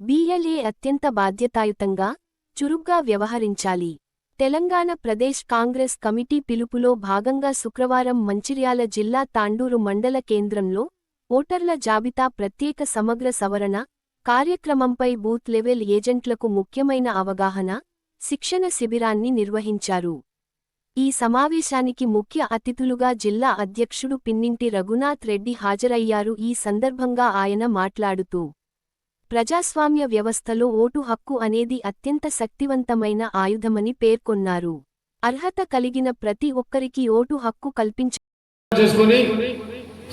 BLA అత్యంత బాధ్యతాయుతంగా, చురుగ్గా వ్యవహరించాలి. తెలంగాణ ప్రదేశ్ కాంగ్రెస్ కమిటీ పిలుపులో భాగంగా శుక్రవారం మంచిర్యాల జిల్లా తాండూరు మండల కేంద్రంలో ఓటర్ల జాబితా ప్రత్యేక సమగ్ర సవరణ కార్యక్రమంపై బూత్ లెవెల్ ఏజెంట్లకు ముఖ్యమైన అవగాహన, శిక్షణ శిబిరాన్ని నిర్వహించారు. ఈ సమావేశానికి ముఖ్య అతిథులుగా జిల్లా అధ్యక్షుడు పిన్నింటి రఘునాథ్ రెడ్డి హాజరయ్యారు. ఈ సందర్భంగా ఆయన మాట్లాడుతూ, ప్రజాస్వామ్య వ్యవస్థలో ఓటు హక్కు అనేది అత్యంత శక్తివంతమైన ఆయుధమని పేర్కొన్నారు. అర్హత కలిగిన ప్రతి ఒక్కరికి ఓటు హక్కు చేసుకొని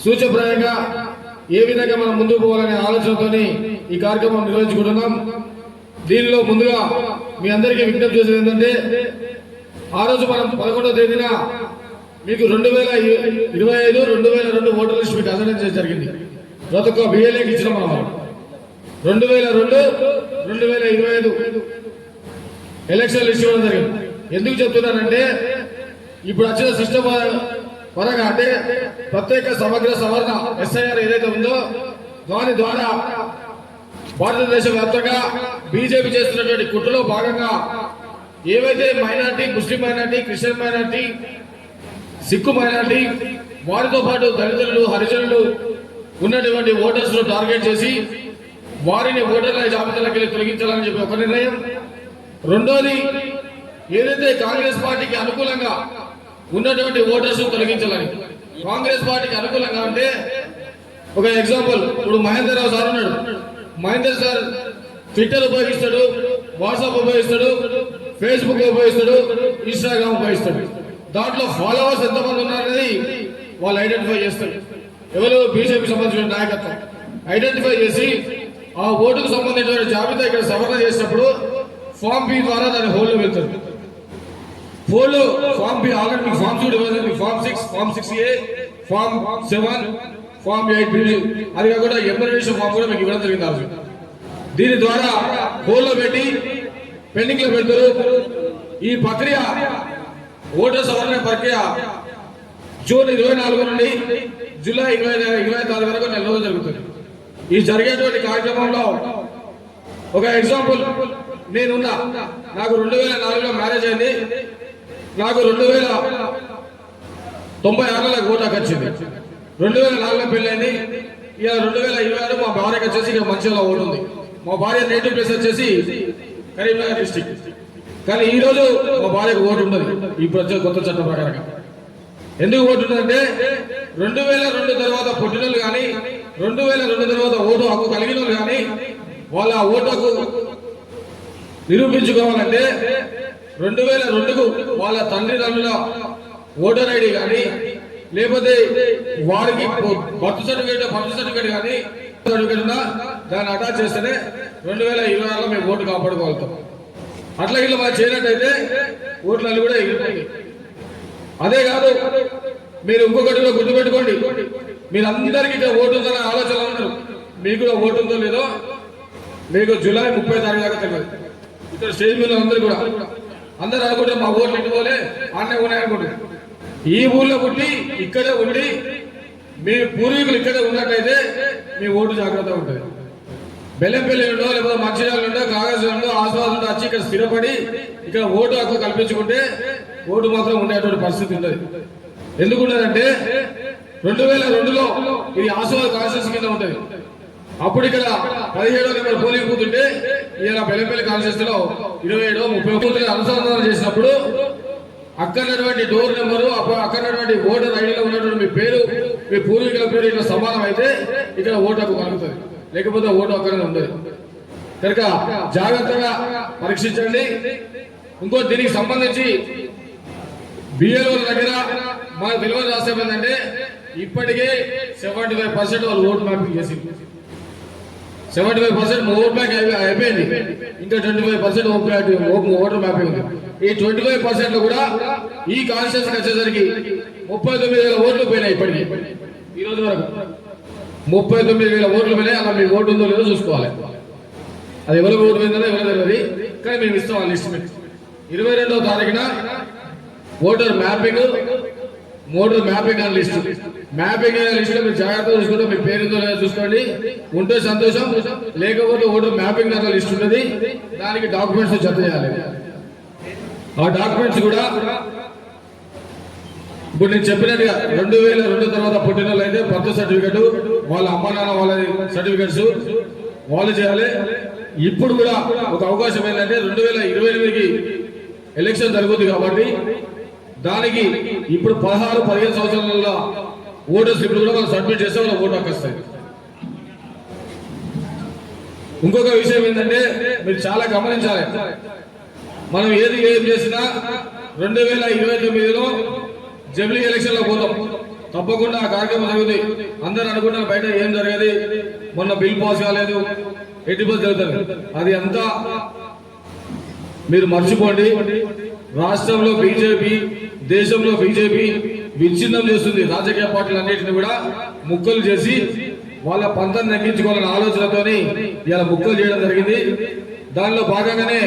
సూచప్రాయంగా ఏ విధంగా మనం ముందుకు పోవాలనే ఆలోచనతోని ఈ కార్యక్రమం నిర్వహించుకుంటున్నాం. దీనిలో ముందుగా మీ అందరికీ విజ్ఞప్తి చేసేది ఏంటంటే, ఆ రోజు మనం 11వ తేదీన మీకు 2025, 2002 ఓటర్ లిస్ట్ మీకు అందడం జరిగింది. ప్రతి ఒక్క బిఎల్ఏకి ఇచ్చిన మనం 2002, 2025 ఎలక్షన్ లిస్ట్ ఇవ్వడం జరిగింది. ఎందుకు చెప్తున్నానంటే, ఇప్పుడు వచ్చిన సిస్టమ్ పరంగా అంటే ప్రత్యేక సమగ్ర సవరణ ఎస్ఐఆర్ ఏదైతే ఉందో దాని ద్వారా భారతదేశ వ్యాప్తంగా బీజేపీ చేస్తున్నటువంటి కుట్రలో భాగంగా ఏవైతే minority, Muslim minority, Christian minority, Sikh minority, వారితో పాటు దళితులు, హరిజనులు ఉన్నటువంటి ఓటర్స్ ను టార్గెట్ చేసి వారిని ఓటర్ల జాబితాలోకి తొలగించాలని చెప్పి ఒక నిర్ణయం. రెండోది, ఏదైతే కాంగ్రెస్ పార్టీకి అనుకూలంగా ఉన్నటువంటి ఓటర్స్ తొలగించాలని. కాంగ్రెస్ పార్టీకి అనుకూలంగా అంటే ఒక ఎగ్జాంపుల్, ఇప్పుడు మహేందర్ రావు సార్ ఉన్నాడు. మహేందర్ సార్ ట్విట్టర్ ఉపయోగిస్తాడు, వాట్సాప్ ఉపయోగిస్తాడు, ఫేస్బుక్ ఉపయోగిస్తాడు, ఇన్స్టాగ్రామ్ ఉపయోగిస్తాడు. దాంట్లో ఫాలోవర్స్ ఎంతమంది ఉన్నారనేది వాళ్ళు ఐడెంటిఫై చేస్తారు. ఎవరు బీజేపీ సంబంధించిన నాయకత్వం ఐడెంటిఫై చేసి ఆ ఓటుకు సంబంధించిన జాబితా ఇక్కడ సవరణ చేసినప్పుడు ఫామ్ బి ద్వారా దాని హోల్లో వెళ్తారు. ఫోన్లో ఫామ్ బి ఆల్రెడీ మీకు ఫామ్ 2 ఇవ్వాలి, form 6, form 6A, form 7, form 8 అది కాకుండా ఎమర్జెన్సీ ఫామ్ కూడా మీకు ఇవ్వడం జరిగింది. దీని ద్వారా హోల్లో పెట్టి పెండింగ్ లో పెడతారు. ఈ ప్రక్రియ, ఓటర్ సవరణ ప్రక్రియ జూన్ 24 నుండి జూలై 24 వరకు నెల రోజులు జరుగుతుంది. ఈ జరిగేటువంటి కార్యక్రమంలో ఒక ఎగ్జాంపుల్, నేనున్నా, నాకు 2004లో మ్యారేజ్ అయింది. నాకు 2096లో ఓటు హక్కు వచ్చింది. 2004లో పెళ్ళైంది. ఇక 2026 మా భార్యకి వచ్చేసి ఇక మంచిగా ఓటు ఉంది. మా భార్య నేటివ్ ప్లేస్ వచ్చేసి కరీంనగర్ డిస్టిక్. కానీ ఈ రోజు మా భార్యకు ఓటు ఉండదు ఈ కొత్త చట్టం ప్రకారంగా. ఎందుకు ఓటు ఉంటుందంటే, 2002 తర్వాత పుట్టిన వాళ్ళు కానీ, 2002 తర్వాత ఓటు హక్కు కలిగిన వాళ్ళు కానీ వాళ్ళ ఓటు హక్కు నిరూపించుకోవాలంటే 2002కు వాళ్ళ తండ్రిదండ్రుల ఓటర్ ఐడి కానీ, లేకపోతే వారికి బర్త్ సర్టిఫికేట్ కానీ దాన్ని అటాచ్ చేస్తేనే 2026లో మేము ఓటు కాపాడుకోగలుగుతాం. అట్లా ఇట్లా మనం చేయనట్టయితే ఓట్లలో కూడా ఎగిరిపోయింది. అదే కాదు, మీరు ఇంకొకటి గుర్తుపెట్టుకోండి, మీరందరికీ ఇక్కడ ఓటు ఉందనే ఆలోచన ఉన్నారు. మీకు కూడా ఓటు ఉందో లేదో మీకు జూలై 30 తారీఖు దాకా తెలియదు. ఇక్కడ స్టేజ్ మీద అందరూ కూడా అందరూ అనుకుంటే మా ఓట్లు ఇట్టుకోలే అన్నీ ఉన్నాయనుకుంటారు. ఈ ఊర్లో పుట్టి ఇక్కడే ఉండి మీ పూర్వీకులు ఇక్కడే ఉన్నట్టయితే మీ ఓటు జాగ్రత్త ఉంటుంది. బెల్లంపల్లి ఉండో, లేకపోతే మంచిర్యాల ఉండో, కాగజ్ ఉండో, ఆస్వాద్ ఉండో వచ్చి ఇక్కడ స్థిరపడి ఇక్కడ ఓటు హక్కు కల్పించుకుంటే ఓటు మాత్రం ఉండేటువంటి పరిస్థితి ఉంటుంది. ఎందుకున్నదంటే 2002లో ఇది ఆస్వాద్ కాన్స్టిట్యూన్సీ కింద ఉంటుంది. అప్పుడు ఇక్కడ 17వ నెంబర్ పోలింగ్ బూత్ ఉంటే ఇలా బెల్లంపల్లి కాన్స్టిట్యూన్సీలో 27, 30 బూత్లు అనుసంధానం చేసినప్పుడు అక్కడటువంటి డోర్ నెంబరు, అక్కడటువంటి ఓటర్ ఐడిలో ఉన్నటువంటి మీ పేరు, మీ పూర్వీకుల పేరు ఇట్లా సమానం అయితే ఇక్కడ ఓటు హక్కు కలుగుతుంది. లేకపోతే ఓటు హక్కు ఉండదు. కనుక జాగ్రత్తగా పరీక్షించండి. ఇంకో దీనికి సంబంధించి బిఎల్ఓల దగ్గర మనకు తెలియని రాష్ట్రం ఏంటంటే, ఇప్పటికే 75% వాళ్ళు ఓటు మ్యాపింగ్ చేసి 75% ఓట్ బ్యాంక్ అయిపోయింది. ఇంకా 25% ఓటర్ మ్యాపింగ్ ఉంది. ఈ 25% లో కూడా ఈ కాన్స్టిట్యూన్సీకి వచ్చేసరికి 39,000 ఓట్లు పోయినాయి. ఇప్పటికీ ఈ రోజు వరకు 39,000 ఓట్లు పోయినాయి. అలా మీ ఓటు ఉందో లేదో చూసుకోవాలి. అది ఎవరికి ఓటు పోయిందో ఎవరో తెలియదు, కానీ మేము ఇస్తాం ఆ లిస్ట్. 22వ తారీఖున ఓటర్ మ్యాపింగ్ మోటార్ మ్యాపింగ్ అనే లిస్టు. మ్యాపింగ్ అనే లిస్టులో మీరు జాగ్రత్తగా చూసుకుంటే మీ పేరుతో చూసుకోండి, ఉంటే సంతోషం, లేకపోతే ఓటర్ మ్యాపింగ్ అనే లిస్ట్ ఉంటుంది, దానికి డాక్యుమెంట్స్ జత చేయాలి. ఆ డాక్యుమెంట్స్ కూడా ఇప్పుడు నేను చెప్పినట్టుగా 2002 తర్వాత పుట్టిన వాళ్ళు అయితే బర్త్ సర్టిఫికెట్, వాళ్ళ అమ్మ నాన్న వాళ్ళ సర్టిఫికెట్స్ వాళ్ళు చేయాలి. ఇప్పుడు కూడా ఒక అవకాశం ఏంటంటే 2028కి ఎలక్షన్ జరుగుతుంది కాబట్టి దానికి ఇప్పుడు 16-15 సంవత్సరాల ఓటర్ స్లిప్ కూడా వాళ్ళు సబ్మిట్ చేస్తే వాళ్ళ ఓటు హక్కు వస్తాయి. ఇంకొక విషయం ఏంటంటే మీరు చాలా గమనించాలి, మనం ఏది చేసినా 2029లో జమిలీ ఎలక్షన్ లో పోతాం, తప్పకుండా ఆ కార్యక్రమం జరుగుతుంది. అందరూ అనుకుంటారు బయట ఏం జరిగేది, మొన్న బిల్ పాస్ కాలేదు, 80% జరుగుతుంది. అది అంతా మీరు మర్చిపోండి. రాష్ట్రంలో బీజేపీ, దేశంలో బీజేపీ విచ్ఛిన్నం చేస్తుంది. రాజకీయ పార్టీలు అన్నింటినీ కూడా ముక్కలు చేసి వాళ్ళ పంతం తగ్గించుకోవాలనే ఆలోచనతోని ఇలా ముక్కలు చేయడం జరిగింది. దానిలో భాగంగానే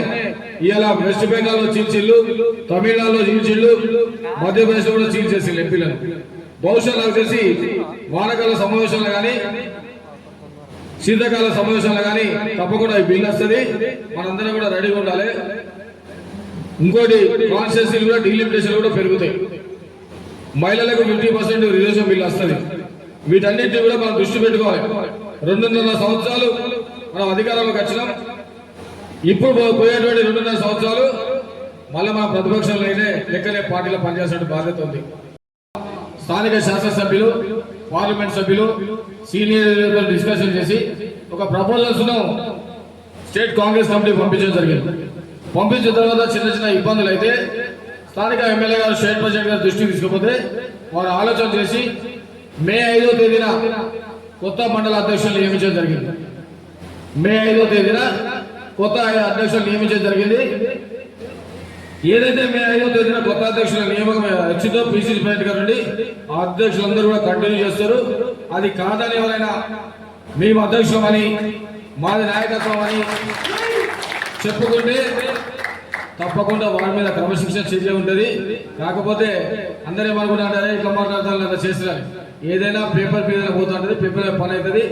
ఇవాళ వెస్ట్ బెంగాల్ లో చీల్చిళ్ళు, తమిళనాడులో చీల్చిళ్ళు, మధ్యప్రదేశ్ లో కూడా చీల్చేసి ఎంపీలను. బహుశా నాకు తెలిసి వానకాల సమావేశంలో కానీ శీతాకాల సమావేశంలో కానీ తప్పకుండా ఈ బిల్ వస్తుంది. మనందరం కూడా రెడీగా ఉండాలి. ఇంకోటి కాన్స్టిట్యూన్సీలు కూడా డీలిమిటేషన్ కూడా పెరుగుతాయి. మహిళలకు 50% రిజర్వేషన్ బిల్ వస్తుంది. వీటన్నిటిని కూడా మనం దృష్టి పెట్టుకోవాలి. 2.5 సంవత్సరాలు మనం అధికారంలోకి వచ్చినాం. ఇప్పుడు పోయేటువంటి 2.5 సంవత్సరాలు మళ్ళీ మన ప్రతిపక్షంలో అయితే లెక్కలే పార్టీలో పనిచేసే బాధ్యత ఉంది. స్థానిక శాసనసభ్యులు, పార్లమెంట్ సభ్యులు సీనియర్ డిస్కషన్ చేసి ఒక ప్రపోజల్స్ ను స్టేట్ కాంగ్రెస్ కమిటీ పంపించడం జరిగింది. పంపించిన తర్వాత చిన్న చిన్న ఇబ్బందులు అయితే స్థానిక ఎమ్మెల్యే గారు, స్టేట్ ప్రెసిడెంట్ గారు దృష్టికి తీసుకుపోతే వారు ఆలోచన చేసి మే 5వ తేదీన కొత్త మండల అధ్యక్షులు నియమించడం జరిగింది. మే 5వ తేదీన కొత్త అధ్యక్షులు నియమించడం జరిగింది. ఏదైతే మే 5వ తేదీన కొత్త అధ్యక్షుల నియామకం వచ్చిందో పిసిసి ప్రెసిడెంట్ గారు నుండి ఆ అధ్యక్షులందరూ కూడా కంటిన్యూ చేస్తారు. అది కాదని ఎవరైనా మేము అధ్యక్షులమని, మాది నాయకత్వం అని చెప్పుకుంటే తప్పకుండా వారి మీద క్రమశిక్షణ చర్య ఉంటుంది. కాకపోతే అందరూ ఏమనుకుంటారే ఇట్లా మాట్లాడతారు అట్లా చేస్తున్నారు. ఏదైనా పేపర్ మీద పోతుంటది, పేపర్ పని అవుతుంది.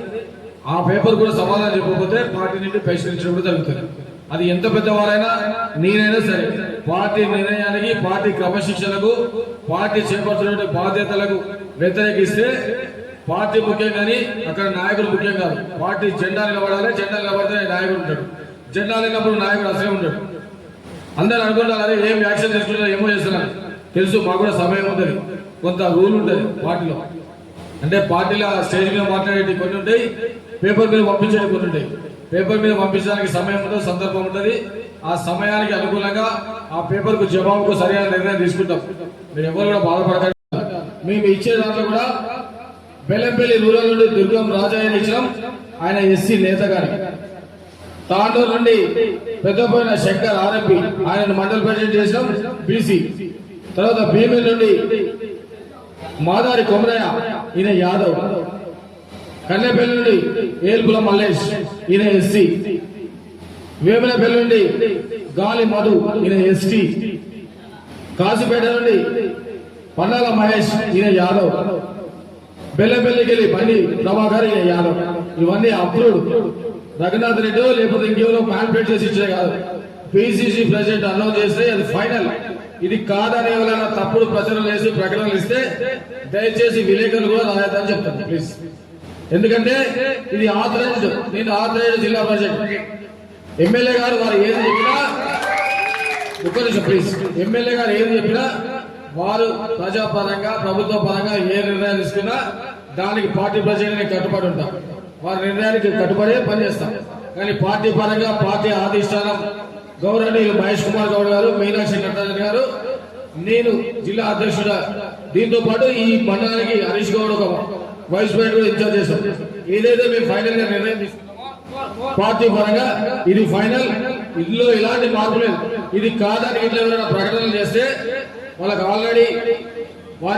ఆ పేపర్ కూడా సమాధానం చెప్పకపోతే పార్టీ నుండి బహిష్కరించడం కూడా జరుగుతుంది. అది ఎంత పెద్దవారైనా, నేనైనా సరే పార్టీ నిర్ణయానికి, పార్టీ క్రమశిక్షణకు, పార్టీ చేపడుతున్న బాధ్యతలకు వ్యతిరేకిస్తే పార్టీ ముఖ్యం కానీ అక్కడ నాయకుడు ముఖ్యం కాదు. పార్టీ జెండా నిలబడాలి, జెండా నిలబడితే నాయకుడు ఉంటాడు, జెండా లేనప్పుడు నాయకుడు అసలే ఉంటాడు. అందరూ అనుకుంటారు అదే ఏం యాక్షన్ తీసుకుంటారు, ఏమో చేస్తున్నారు. తెలుసు, మాకు కూడా సమయం ఉంటుంది, కొంత రూల్ ఉంటుంది పార్టీలో. అంటే పార్టీలో స్టేజ్ మీద మాట్లాడేవి కొన్ని ఉంటాయి, పేపర్ మీద పంపించేవి కొన్ని ఉంటాయి. పేపర్ మీద పంపించడానికి సమయం ఉంటుంది, సందర్భం ఉంటుంది. ఆ సమయానికి అనుకూలంగా ఆ పేపర్ కు జవాబుకు సరైన నిర్ణయం తీసుకుంటాం. మీరు ఎవరు కూడా బాధపడకండి. మేము ఇచ్చే దాంట్లో కూడా బెల్లంపల్లి రూరల్ నుండి దుర్గం రాజయ్య ఇచ్చినాం, ఆయన ఎస్సీ నేత గారి. తాండూరు నుండి పెద్దపోయిన శంకర్ ఆర్ఎంపీ, ఆయన మండల ప్రెసిడెంట్ చేసినాం, బీసీ. తర్వాత భీమిల్ నుండి మాదారి కొమరయ్య, ఈయన యాదవ్. కన్నెపల్లి నుండి ఏల్పుల మల్లేష్, ఈయన ఎస్సీ. వేమనపల్లి నుండి గాలి మధు, ఈయన ఎస్టీ. కాశీపేట నుండి పన్నాల మహేష్, ఈయన యాదవ్. బెల్లంపల్లికి వెళ్ళి బండి ప్రభాకర్, ఈయన యాదవ్. ఇవన్నీ అప్రూవ్డ్. రఘునాథ్ రెడ్డి లేకపోతే ఇంకేమో మ్యాన్పేట్ చేసి ఇచ్చే కాదు. పిసిసి ప్రెసిడెంట్ అనౌన్స్ చేస్తే అది ఫైనల్. ఇది కాదని ఎవరైనా తప్పుడు ప్రచారం చేసి ప్రకటనలు ఇస్తే దయచేసి విలేకరులు కూడా రాయొద్దని చెప్తాను ప్లీజ్. ఎందుకంటే ఇది ఆథరైజ్డ్, నేను ఆథరైజ్డ్ జిల్లా ప్రెసిడెంట్. ఎమ్మెల్యే గారు వారు ఏది చెప్పినా, ఒక్క నిమిషం ప్లీజ్, ఎమ్మెల్యే గారు ఏది చెప్పినా వారు ప్రజాపరంగా, ప్రభుత్వ పరంగా ఏ నిర్ణయాలు తీసుకున్నా దానికి పార్టీ ప్రెసిడెంట్ కట్టుబడి ఉంటాం. వారి నిర్ణయానికి కట్టుబడే పనిచేస్తాం. కానీ పార్టీ పరంగా పార్టీ అధిష్టానం గౌరవనీయులు మహేష్ కుమార్ గౌడ్ గారు, మీనాక్షి నటరాజన్ గారు, నేను జిల్లా అధ్యక్షుడు. దీంతో పాటు ఈ మండలానికి హరీష్ గౌడ్ ఒక వైస్ ప్రెసిడెంట్ ఇన్ఛార్జ్ చేస్తాం. ఏదైతే మేము ఫైనల్ గా నిర్ణయం తీసుకున్నామో పార్టీ పరంగా ఇది ఫైనల్. ఇందులో ఎలాంటి మార్పు లేదు. ఇది కాదని ఇట్లా ఎవరైనా ప్రకటనలు చేస్తే వాళ్ళకి ఆల్రెడీ వారి